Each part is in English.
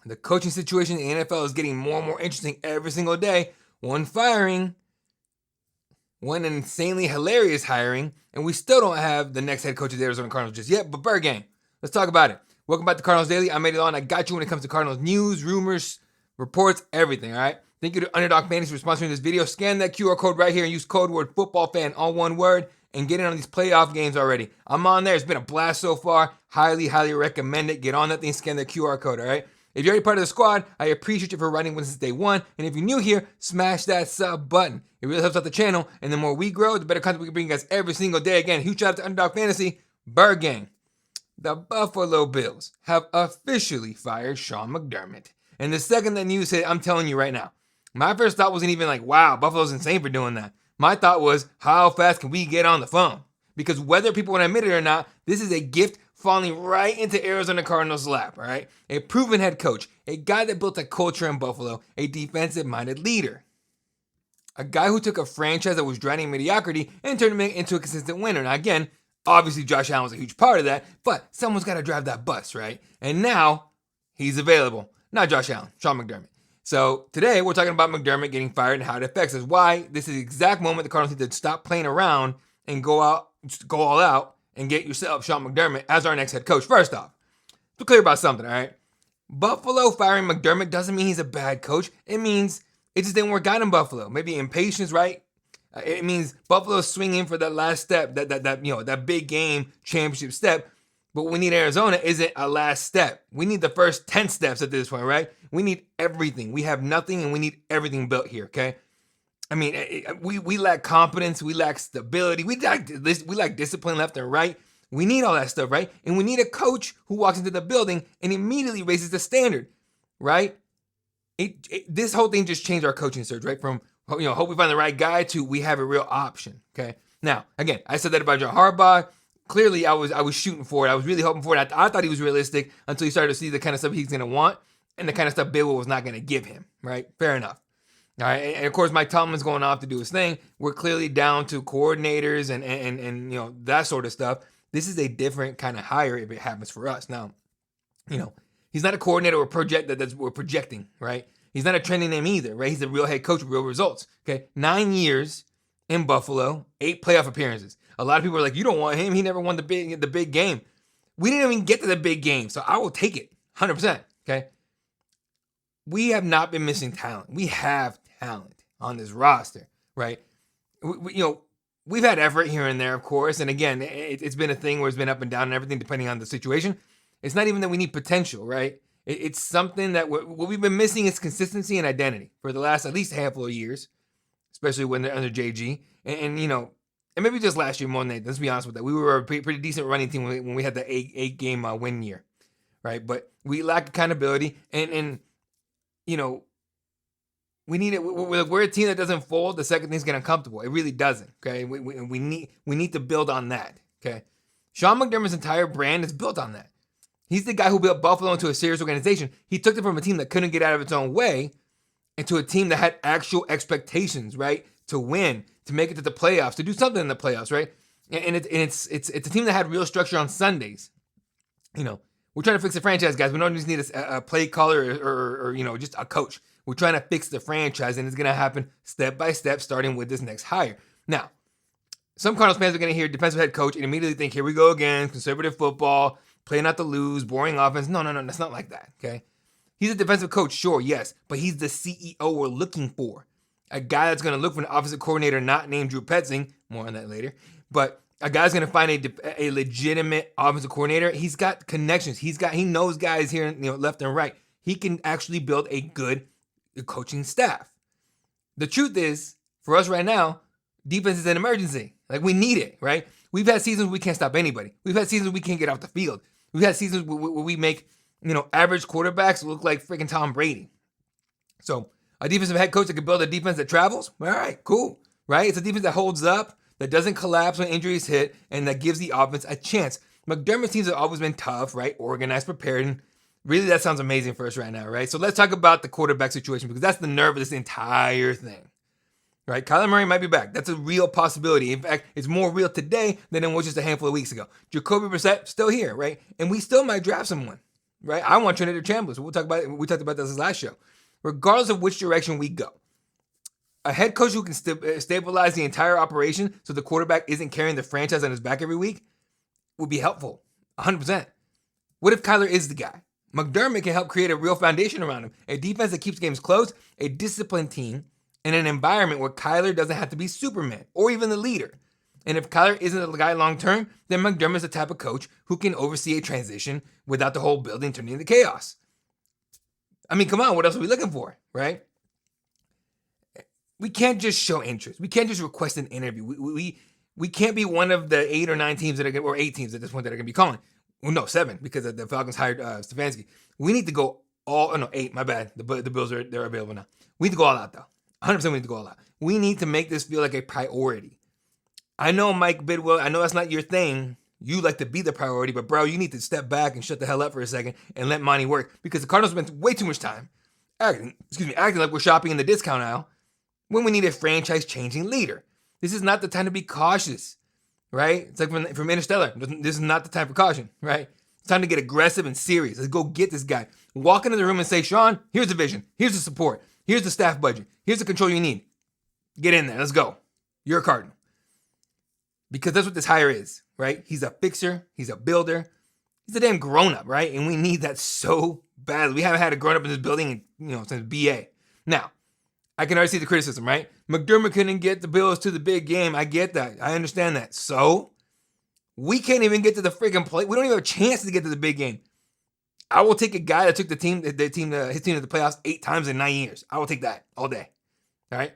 The coaching situation in the NFL is getting more and more interesting every single day. One firing, one insanely hilarious hiring, and we still don't have the next head coach of the Arizona Cardinals just yet, but Bird Gang, let's talk about it. Welcome back to Cardinals Daily. I'm Eddie Cuevas. I got you when it comes to Cardinals news, rumors, reports, everything, all right? Thank you to Underdog Fantasy for sponsoring this video. Scan that QR code right here and use code word footballfan, all one word, and get in on these playoff games already. I'm on there. It's been a blast so far. Highly, highly recommend it. Get on that thing, scan that QR code, all right? If you're already part of the squad, I appreciate you for running with us since day one. And if you're new here, smash that sub button. It really helps out the channel. And the more we grow, the better content we can bring you guys every single day. Again, huge shout out to Underdog Fantasy. Bird Gang. The Buffalo Bills have officially fired Sean McDermott. And the second that news hit, I'm telling you right now, my first thought wasn't even like, wow, Buffalo's insane for doing that. My thought was, how fast can we get on the phone? Because whether people want to admit it or not, this is a gift falling right into Arizona Cardinals' lap, all right? A proven head coach, a guy that built a culture in Buffalo, a defensive-minded leader. A guy who took a franchise that was drowning in mediocrity and turned it into a consistent winner. Now again, obviously Josh Allen was a huge part of that, but someone's got to drive that bus, right? And now, he's available. Not Josh Allen, Sean McDermott. So today, we're talking about McDermott getting fired and how it affects us. Why this is the exact moment the Cardinals need to stop playing around and go all out, and get yourself Sean McDermott as our next head coach. First off, to clear about something, all right? Buffalo firing McDermott doesn't mean he's a bad coach. It means it just didn't work out in Buffalo. Maybe impatience, right? It means Buffalo's swinging for that last step, that big game championship step. But what we need Arizona isn't a last step. We need the first 10 steps at this point, right? We need everything. We have nothing, and we need everything built here, okay? I mean, we lack confidence, we lack stability, we lack discipline left and right. We need all that stuff, right? And we need a coach who walks into the building and immediately raises the standard, right? This whole thing just changed our coaching search, right? From hope we find the right guy to we have a real option, okay? Now, again, I said that about John Harbaugh. Clearly, I was shooting for it. I was really hoping for it. I thought he was realistic until you started to see the kind of stuff he's going to want and the kind of stuff Bill was not going to give him, right? Fair enough. All right, and of course, Mike Tomlin's going off to do his thing. We're clearly down to coordinators and that sort of stuff. This is a different kind of hire if it happens for us. Now, he's not a coordinator or we're projecting, right? He's not a trending name either, right? He's a real head coach with real results. Okay, 9 years in Buffalo, 8 playoff appearances. A lot of people are like, you don't want him. He never won the big game. We didn't even get to the big game, so I will take it 100%. Okay, we have not been missing talent. We have talent on this roster, right? We've had effort here and there, of course. And again, it's been a thing where it's been up and down and everything depending on the situation. It's not even that we need potential, right? It's something that what we've been missing is consistency and identity for the last at least handful of years, especially when they're under JG. And maybe just last year more than that. Let's be honest with that. We were a pretty decent running team when we had the eight game win year, right? But we lack accountability and we need it. We're a team that doesn't fold. The second thing's get uncomfortable. It really doesn't. Okay, we need to build on that. Okay, Sean McDermott's entire brand is built on that. He's the guy who built Buffalo into a serious organization. He took it from a team that couldn't get out of its own way into a team that had actual expectations, right, to win, to make it to the playoffs, to do something in the playoffs, right? And it's a team that had real structure on Sundays. We're trying to fix the franchise, guys. We don't just need a play caller or just a coach. We're trying to fix the franchise, and it's going to happen step by step, starting with this next hire. Now, some Cardinals fans are going to hear defensive head coach and immediately think, here we go again, conservative football, play not to lose, boring offense. No, that's not like that, okay? He's a defensive coach, sure, yes, but he's the CEO we're looking for. A guy that's going to look for an offensive coordinator not named Drew Petzing, more on that later, but a guy's going to find a legitimate offensive coordinator. He's got connections. He knows guys here, left and right. He can actually build a good coaching staff. The truth is, for us right now, defense is an emergency. Like, we need it, right? We've had seasons where we can't stop anybody. We've had seasons where we can't get off the field. We've had seasons where we make, average quarterbacks look like freaking Tom Brady. So a defensive head coach that can build a defense that travels, all right, cool, right? It's a defense that holds up, that doesn't collapse when injuries hit, and that gives the offense a chance. McDermott's teams have always been tough, right? Organized, prepared, and really that sounds amazing for us right now, right? So let's talk about the quarterback situation because that's the nerve of this entire thing, right? Kyler Murray might be back. That's a real possibility. In fact, it's more real today than it was just a handful of weeks ago. Jacoby Brissett, still here, right? And we still might draft someone, right? I want Trinidad Chambliss. We talked about this last show. Regardless of which direction we go, a head coach who can stabilize the entire operation so the quarterback isn't carrying the franchise on his back every week would be helpful, 100%. What if Kyler is the guy? McDermott can help create a real foundation around him, a defense that keeps games close, a disciplined team, and an environment where Kyler doesn't have to be Superman or even the leader. And if Kyler isn't the guy long term, then McDermott's the type of coach who can oversee a transition without the whole building turning into chaos. I mean, come on, what else are we looking for, right? We can't just show interest. We can't just request an interview. We can't be one of the 8 or 9 teams or 8 teams at this point that are going to be calling. Well, no, 7 because the Falcons hired Stefanski. We need to go 8, my bad. The Bills they're available now. We need to go all out though. 100% we need to go all out. We need to make this feel like a priority. I know, Mike Bidwell, I know that's not your thing. You like to be the priority, but bro, you need to step back and shut the hell up for a second and let Monty work because the Cardinals spent way too much time acting like we're shopping in the discount aisle when we need a franchise-changing leader. This is not the time to be cautious, right? It's like from Interstellar. This is not the time for caution, right? It's time to get aggressive and serious. Let's go get this guy. Walk into the room and say, Sean, here's the vision. Here's the support. Here's the staff budget. Here's the control you need. Get in there. Let's go. You're a Cardinal. Because that's what this hire is, right? He's a fixer. He's a builder. He's a damn grown-up, right? And we need that so badly. We haven't had a grown-up in this building, since BA. Now, I can already see the criticism, right? McDermott couldn't get the Bills to the big game. I get that. I understand that. So, we can't even get to the freaking play. We don't even have a chance to get to the big game. I will take a guy that took his team to the playoffs 8 times in 9 years. I will take that all day. All right?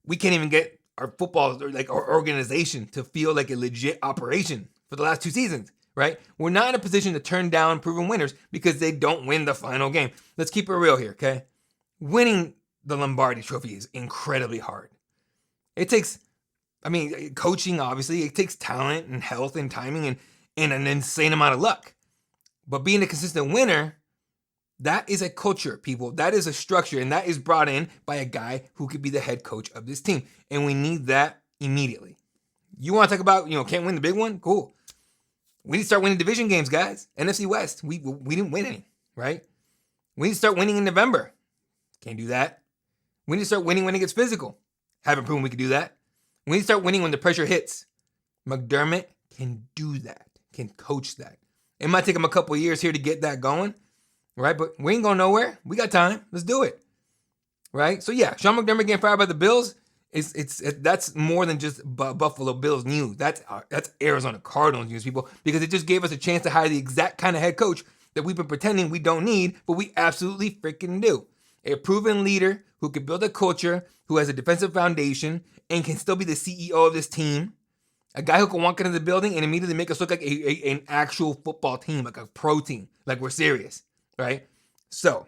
We can't even get our football, our organization, to feel like a legit operation for the last 2 seasons, right? We're not in a position to turn down proven winners because they don't win the final game. Let's keep it real here, okay? Winning the Lombardi Trophy is incredibly hard. It takes, coaching, obviously. It takes talent and health and timing and an insane amount of luck. But being a consistent winner, that is a culture, people. That is a structure, and that is brought in by a guy who could be the head coach of this team. And we need that immediately. You want to talk about, can't win the big one? Cool. We need to start winning division games, guys. NFC West, we didn't win any, right? We need to start winning in November. Can't do that. We need to start winning when it gets physical. Haven't proven we can do that. We need to start winning when the pressure hits. McDermott can do that, can coach that. It might take him a couple of years here to get that going, right? But we ain't going nowhere. We got time. Let's do it, right? So yeah, Sean McDermott getting fired by the Bills, that's more than just Buffalo Bills news. That's Arizona Cardinals news, people, because it just gave us a chance to hire the exact kind of head coach that we've been pretending we don't need, but we absolutely freaking do. A proven leader who can build a culture, who has a defensive foundation, and can still be the CEO of this team. A guy who can walk into the building and immediately make us look like an actual football team, like a pro team, like we're serious, right? So,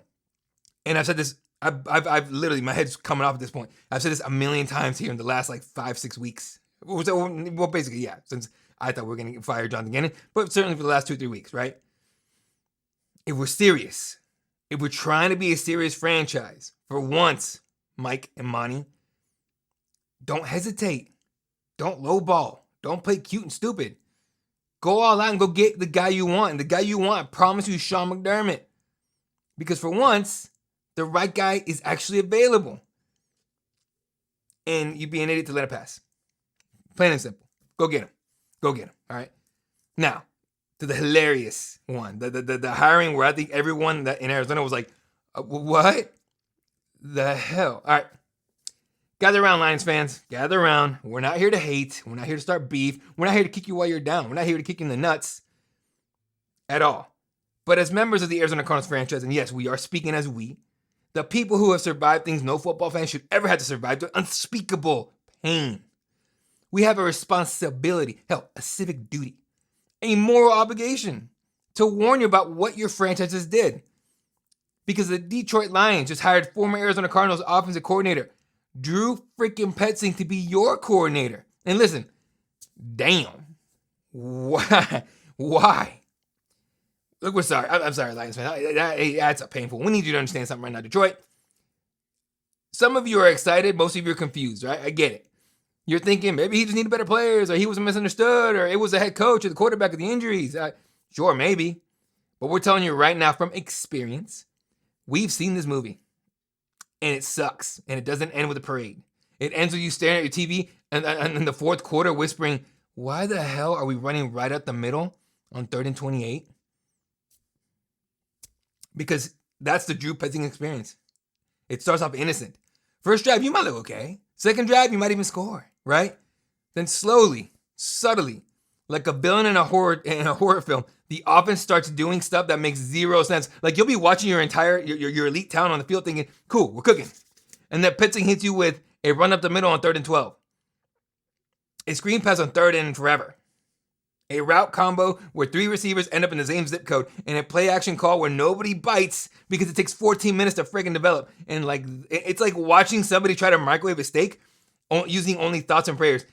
and I've said this, I've literally, my head's coming off at this point. I've said this a million times here in the last 5-6 weeks. Well, basically, yeah, since I thought we were going to fire Jonathan Gannon, but certainly for the last 2-3 weeks, right? If we're serious, if we're trying to be a serious franchise, for once, Mike and Monty, don't hesitate. Don't lowball. Don't play cute and stupid. Go all out and go get the guy you want. And the guy you want, I promise you, is Sean McDermott. Because for once, the right guy is actually available. And you'd be an idiot to let it pass. Plain and simple. Go get him. Go get him. All right? Now, to the hilarious one. The hiring where I think everyone that in Arizona was like, what the hell? All right. Gather around, Lions fans. Gather around. We're not here to hate. We're not here to start beef. We're not here to kick you while you're down. We're not here to kick you in the nuts at all. But as members of the Arizona Cardinals franchise, and yes, we are speaking as we, the people who have survived things no football fan should ever have to survive, the unspeakable pain. We have a responsibility, hell, a civic duty, a moral obligation to warn you about what your franchises did. Because the Detroit Lions just hired former Arizona Cardinals offensive coordinator Drew freaking Petzing to be your coordinator. And listen, damn. Why? Look, we're sorry. I'm sorry, Lions fans. That's a painful. We need you to understand something right now, Detroit. Some of you are excited. Most of you are confused, right? I get it. You're thinking maybe he just needed better players, or he was misunderstood, or it was the head coach or the quarterback of the injuries. Sure, maybe. But we're telling you right now from experience, we've seen this movie. And it sucks. And it doesn't end with a parade. It ends with you staring at your TV and in the fourth quarter whispering, why the hell are we running right up the middle on 3rd and 28? Because that's the Drew Petzing experience. It starts off innocent. First drive, you might look okay. Second drive, you might even score, right? Then slowly, subtly, like a villain in a horror film, the offense starts doing stuff that makes zero sense. Like you'll be watching your elite talent on the field thinking, cool, we're cooking. And then Petzing hits you with a run up the middle on 3rd and 12. A screen pass on 3rd and forever. A route combo where 3 receivers end up in the same zip code, and a play action call where nobody bites because it takes 14 minutes to friggin' develop. And like it's like watching somebody try to microwave a steak using only thoughts and prayers.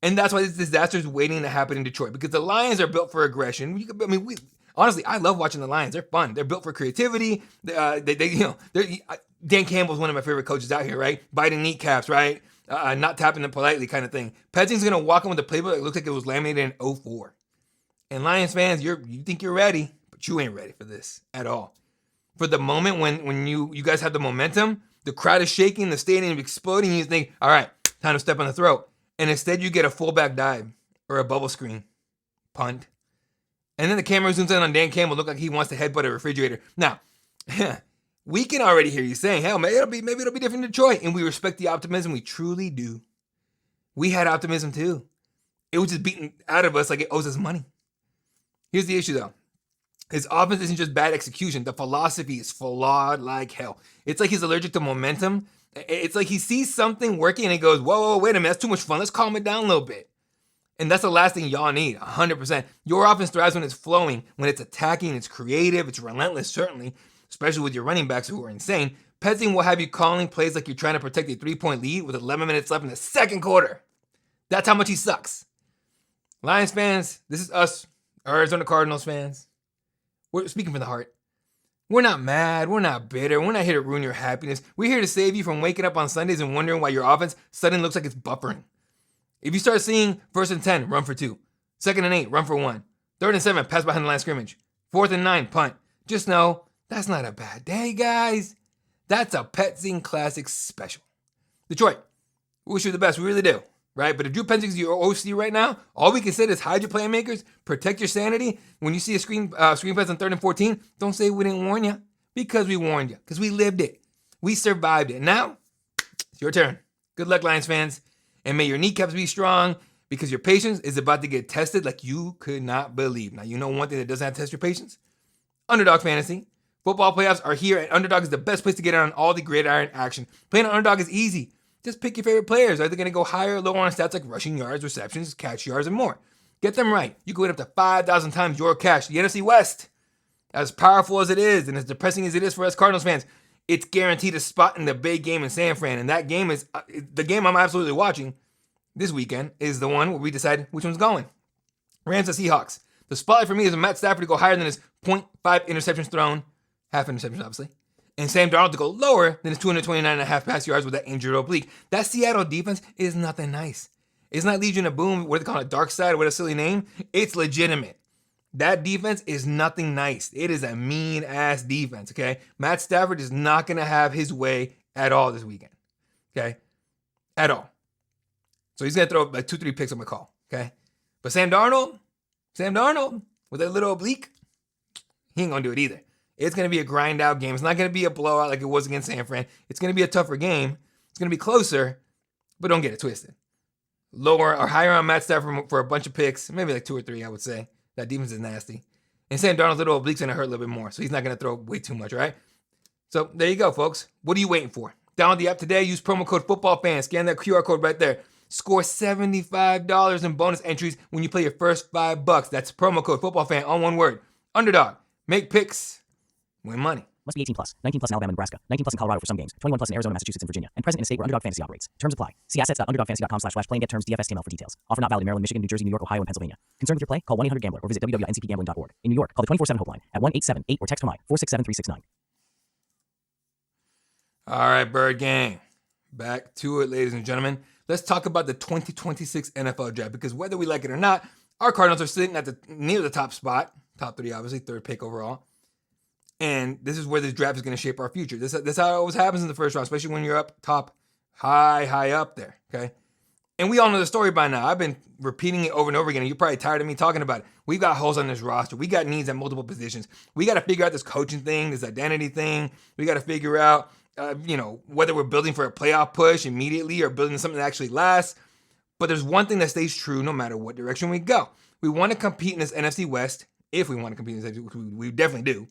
And that's why this disaster is waiting to happen in Detroit, because the Lions are built for aggression. Honestly, I love watching the Lions. They're fun. They're built for creativity. Dan Campbell's one of my favorite coaches out here, right? Biting kneecaps, right? Not tapping them politely kind of thing. Petzing's going to walk in with a playbook that looks like it was laminated in 2004. And Lions fans, you think you're ready, but you ain't ready for this at all. For the moment when you guys have the momentum, the crowd is shaking, the stadium is exploding, you think, all right, time to step on the throat. And instead you get a fullback dive or a bubble screen, punt. And then the camera zooms in on Dan Campbell, look like he wants to headbutt a refrigerator. Now, we can already hear you saying, hell, maybe it'll be different in Detroit. And we respect the optimism. We truly do. We had optimism too. It was just beaten out of us like it owes us money. Here's the issue though. His offense isn't just bad execution. The philosophy is flawed like hell. It's like he's allergic to momentum. It's like he sees something working and he goes, whoa, wait a minute, that's too much fun. Let's calm it down a little bit. And that's the last thing y'all need, 100%. Your offense thrives when it's flowing, when it's attacking, it's creative, it's relentless, certainly, especially with your running backs who are insane. Petzing will have you calling plays like you're trying to protect a 3-point lead with 11 minutes left in the second quarter. That's how much he sucks. Lions fans, this is us, Arizona Cardinals fans. We're speaking from the heart. We're not mad. We're not bitter. We're not here to ruin your happiness. We're here to save you from waking up on Sundays and wondering why your offense suddenly looks like it's buffering. If you start seeing 1st and 10, run for 2. 2nd and 8, run for 1. 3rd and 7, pass behind the line of scrimmage. 4th and 9, punt. Just know that's not a bad day, guys. That's a Petzing Classic special. Detroit, we wish you the best. We really do. Right? But if Drew Petzing's your OC right now, all we can say is hide your playmakers, protect your sanity. When you see a screen pass on 3rd and 14, don't say we didn't warn you, because we warned you, because we lived it. We survived it. Now, it's your turn. Good luck, Lions fans. And may your kneecaps be strong, because your patience is about to get tested like you could not believe. Now, you know one thing that doesn't have to test your patience? Underdog fantasy. Football playoffs are here, and Underdog is the best place to get on all the gridiron action. Playing on Underdog is easy. Just pick your favorite players. Are they going to go higher or lower on stats like rushing yards, receptions, catch yards, and more? Get them right. You can win up to 5,000 times your cash. The NFC West, as powerful as it is and as depressing as it is for us Cardinals fans, it's guaranteed a spot in the big game in San Fran. And that game is the game I'm absolutely watching this weekend is the one where we decide which one's going. Rams and Seahawks. The spotlight for me is Matt Stafford to go higher than his 0.5 interceptions thrown. Half interceptions, obviously. And Sam Darnold to go lower than his 229.5 pass yards with that injured oblique. That Seattle defense is nothing nice. It's not Legion of Boom, what do they call it, Dark Side, what a silly name. It's legitimate. That defense is nothing nice. It is a mean-ass defense, okay? Matt Stafford is not going to have his way at all this weekend, okay? At all. So he's going to throw like 2-3 picks on my call, okay? But Sam Darnold, with that little oblique, he ain't going to do it either. It's going to be a grind-out game. It's not going to be a blowout like it was against San Fran. It's going to be a tougher game. It's going to be closer, but don't get it twisted. Lower or higher on Matt Stafford for a bunch of picks, maybe like 2 or 3, I would say. That defense is nasty. And Sam Darnold's little oblique's going to hurt a little bit more, so he's not going to throw way too much, right? So there you go, folks. What are you waiting for? Download the app today. Use promo code FootballFan. Scan that QR code right there. Score $75 in bonus entries when you play your first $5. That's promo code FootballFan, all one word. Underdog. Make picks. Win money. Must be 18 plus. 19 plus in Alabama and Nebraska. 19 plus in Colorado for some games. 21 plus in Arizona, Massachusetts, and Virginia. And present in a state where Underdog Fantasy operates. Terms apply. See assets.underdogfantasy.com/play and get terms DFSTML for details. Offer not valid in Maryland, Michigan, New Jersey, New York, Ohio, and Pennsylvania. Concerned with your play? Call 1-800-GAMBLER or visit www.ncpgambling.org. In New York, call the 24/7 Hope line at 1-878 or text HOMI 467-369. All right, Bird Gang. Back to it, ladies and gentlemen. Let's talk about the 2026 NFL Draft, because whether we like it or not, our Cardinals are sitting at near the top top 3, obviously, 3rd pick overall. And this is where this draft is going to shape our future. This how it always happens in the first round, especially when you're up top, high up there, okay? And we all know the story by now. I've been repeating it over and over again, and you're probably tired of me talking about it. We've got holes on this roster. We got needs at multiple positions. We got to figure out this coaching thing, this identity thing. We got to figure out, whether we're building for a playoff push immediately or building something that actually lasts. But there's one thing that stays true no matter what direction we go. We want to compete in this NFC West. If we want to compete in this NFC, which we definitely do.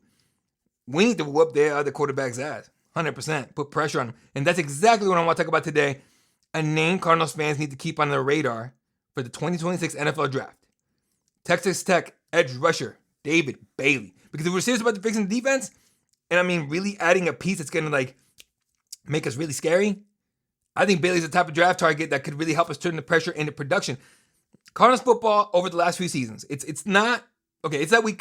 We need to whoop their other quarterback's ass. 100%. Put pressure on them. And that's exactly what I want to talk about today. A name Cardinals fans need to keep on their radar for the 2026 NFL Draft. Texas Tech edge rusher David Bailey. Because if we're serious about fixing the defense, and I mean really adding a piece that's going to make us really scary, I think Bailey's the type of draft target that could really help us turn the pressure into production. Cardinals football over the last few seasons, it's not okay. It's that we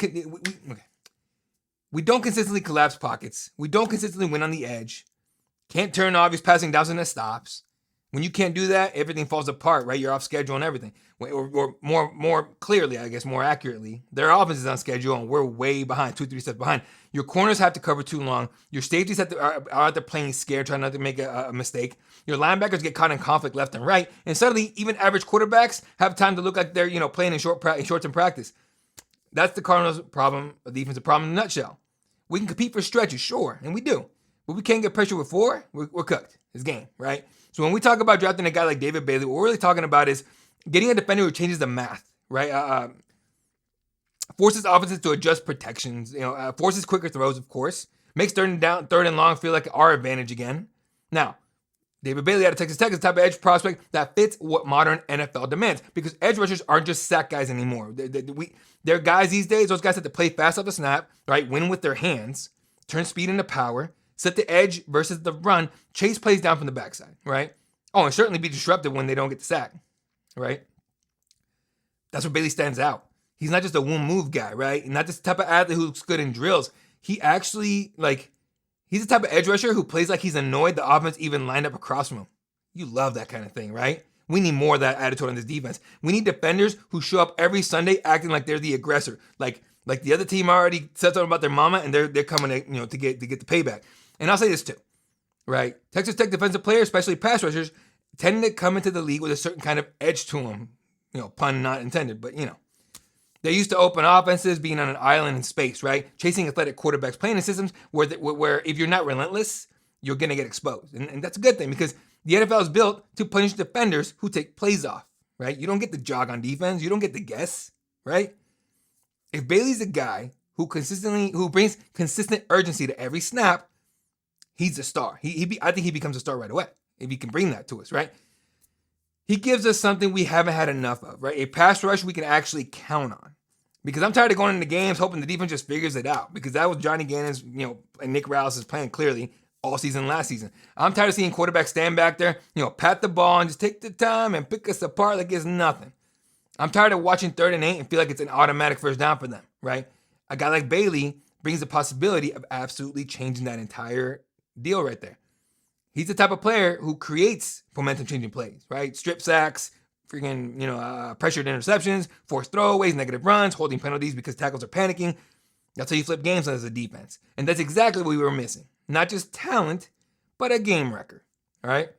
don't consistently collapse pockets. We don't consistently win on the edge. Can't turn obvious passing downs into stops. When you can't do that, everything falls apart, right? You're off schedule and everything. Or more clearly, I guess, more accurately, their offense is on schedule and we're way behind, 2-3 steps behind. Your corners have to cover too long. Your safeties are out there playing scared, trying not to make a mistake. Your linebackers get caught in conflict left and right. And suddenly, even average quarterbacks have time to look like they're playing in shorts in practice. That's the Cardinals' problem, a defensive problem in a nutshell. We can compete for stretches, sure, and we do. But we can't get pressure with 4, we're cooked. It's game, right? So when we talk about drafting a guy like David Bailey, what we're really talking about is getting a defender who changes the math, right? Forces offenses to adjust protections, forces quicker throws, of course. Makes third and long feel like our advantage again. Now, David Bailey out of Texas Tech is the type of edge prospect that fits what modern NFL demands because edge rushers aren't just sack guys anymore. They're guys these days, those guys have to play fast off the snap, right? Win with their hands, turn speed into power, set the edge versus the run, chase plays down from the backside, right? Oh, and certainly be disruptive when they don't get the sack, right? That's where Bailey stands out. He's not just a one move guy, right? Not this type of athlete who looks good in drills. He actually, he's the type of edge rusher who plays like he's annoyed the offense even lined up across from him. You love that kind of thing, right? We need more of that attitude on this defense. We need defenders who show up every Sunday acting like they're the aggressor. Like the other team already said something about their mama and they're coming to get the payback. And I'll say this too, right? Texas Tech defensive players, especially pass rushers, tend to come into the league with a certain kind of edge to them. Pun not intended, but they're used to open offenses, being on an island in space, right? Chasing athletic quarterbacks, playing in systems where if you're not relentless, you're going to get exposed. And that's a good thing because the NFL is built to punish defenders who take plays off, right? You don't get to jog on defense. You don't get to guess, right? If Bailey's a guy who brings consistent urgency to every snap, he's a star. I think he becomes a star right away if he can bring that to us, right? He gives us something we haven't had enough of, right? A pass rush we can actually count on. Because I'm tired of going into games hoping the defense just figures it out. Because that was Johnny Gannon's, and Nick Rouse's plan clearly all season last season. I'm tired of seeing quarterbacks stand back there, pat the ball and just take the time and pick us apart like it's nothing. I'm tired of watching 3rd and 8 and feel like it's an automatic first down for them, right? A guy like Bailey brings the possibility of absolutely changing that entire deal right there. He's the type of player who creates momentum-changing plays, right? Strip sacks, pressured interceptions, forced throwaways, negative runs, holding penalties because tackles are panicking. That's how you flip games as a defense. And that's exactly what we were missing. Not just talent, but a game record, all right?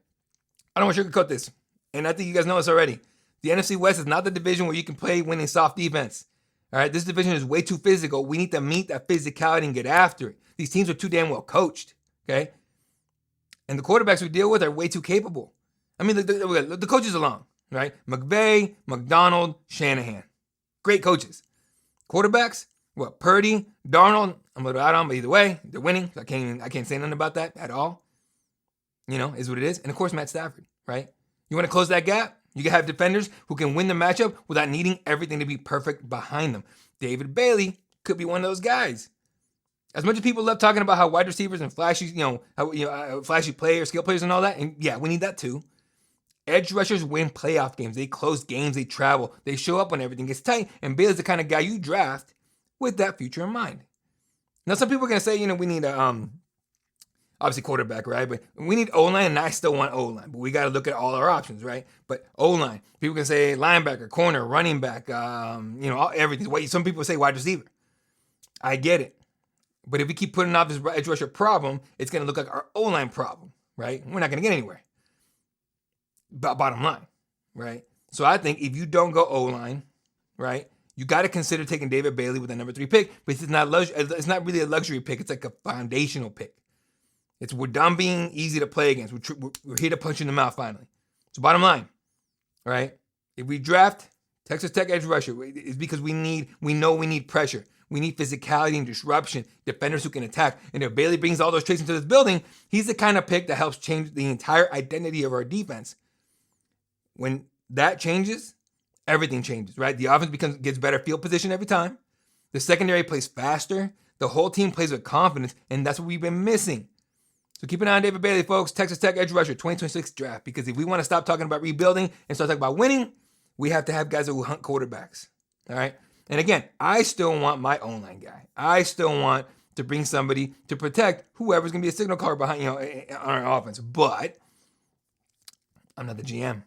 I don't want to sugarcoat this, and I think you guys know this already. The NFC West is not the division where you can play winning soft defense, all right? This division is way too physical. We need to meet that physicality and get after it. These teams are too damn well coached, okay? And the quarterbacks we deal with are way too capable. I mean, the coaches alone, right? McVay, McDonald, Shanahan. Great coaches. Quarterbacks, Purdy, Darnold, I'm a little out on, but either way, they're winning. I can't say nothing about that at all. Is what it is. And of course, Matt Stafford, right? You want to close that gap? You can have defenders who can win the matchup without needing everything to be perfect behind them. David Bailey could be one of those guys. As much as people love talking about how wide receivers and flashy, flashy players, skill players and all that, and yeah, we need that too. Edge rushers win playoff games. They close games. They travel. They show up when everything gets tight. And Bailey's the kind of guy you draft with that future in mind. Now, some people are going to say, we need obviously quarterback, right? But we need O-line, and I still want O-line. But we got to look at all our options, right? But O-line, people can say linebacker, corner, running back, everything. Some people say wide receiver. I get it. But if we keep putting off this edge rusher problem, it's going to look like our O-line problem, right? We're not going to get anywhere. Bottom line, right? So I think if you don't go O-line, right, you got to consider taking David Bailey with the number 3 pick, but it's not really a luxury pick. It's like a foundational pick. We're done being easy to play against. We're here to punch you in the mouth finally. So bottom line, right? If we draft Texas Tech edge rusher, it's because we know we need pressure. We need physicality and disruption, defenders who can attack. And if Bailey brings all those traits into this building, he's the kind of pick that helps change the entire identity of our defense. When that changes, everything changes, right? The offense gets better field position every time. The secondary plays faster. The whole team plays with confidence, and that's what we've been missing. So keep an eye on David Bailey, folks. Texas Tech edge rusher, 2026 draft. Because if we want to stop talking about rebuilding and start talking about winning, we have to have guys who hunt quarterbacks. All right? And again, I still want my O-line guy. I still want to bring somebody to protect whoever's going to be a signal caller behind, on our offense. But I'm not the GM.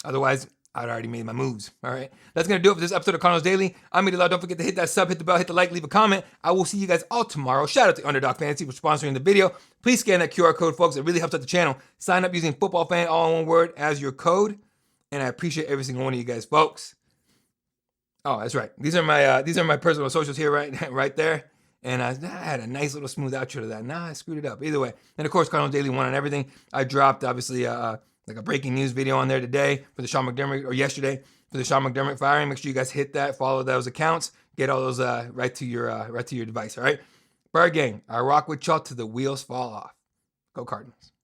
Otherwise, I'd already made my moves. All right. That's going to do it for this episode of Cardinals Daily. I'm Eddie Cuevas. Don't forget to hit that sub, hit the bell, hit the like, leave a comment. I will see you guys all tomorrow. Shout out to Underdog Fantasy for sponsoring the video. Please scan that QR code, folks. It really helps out the channel. Sign up using football fan, all in one word, as your code. And I appreciate every single one of you guys, folks. Oh, that's right. These are my personal socials here, right there. And I had a nice little smooth outro to that. Nah, I screwed it up. Either way. And of course, Cardinals Daily 1 on everything. I dropped, obviously, like a breaking news video on there today for the Sean McDermott, or yesterday for the Sean McDermott firing. Make sure you guys hit that, follow those accounts, get all those right to your device. All right, Bird Gang, I rock with y'all till the wheels fall off. Go Cardinals.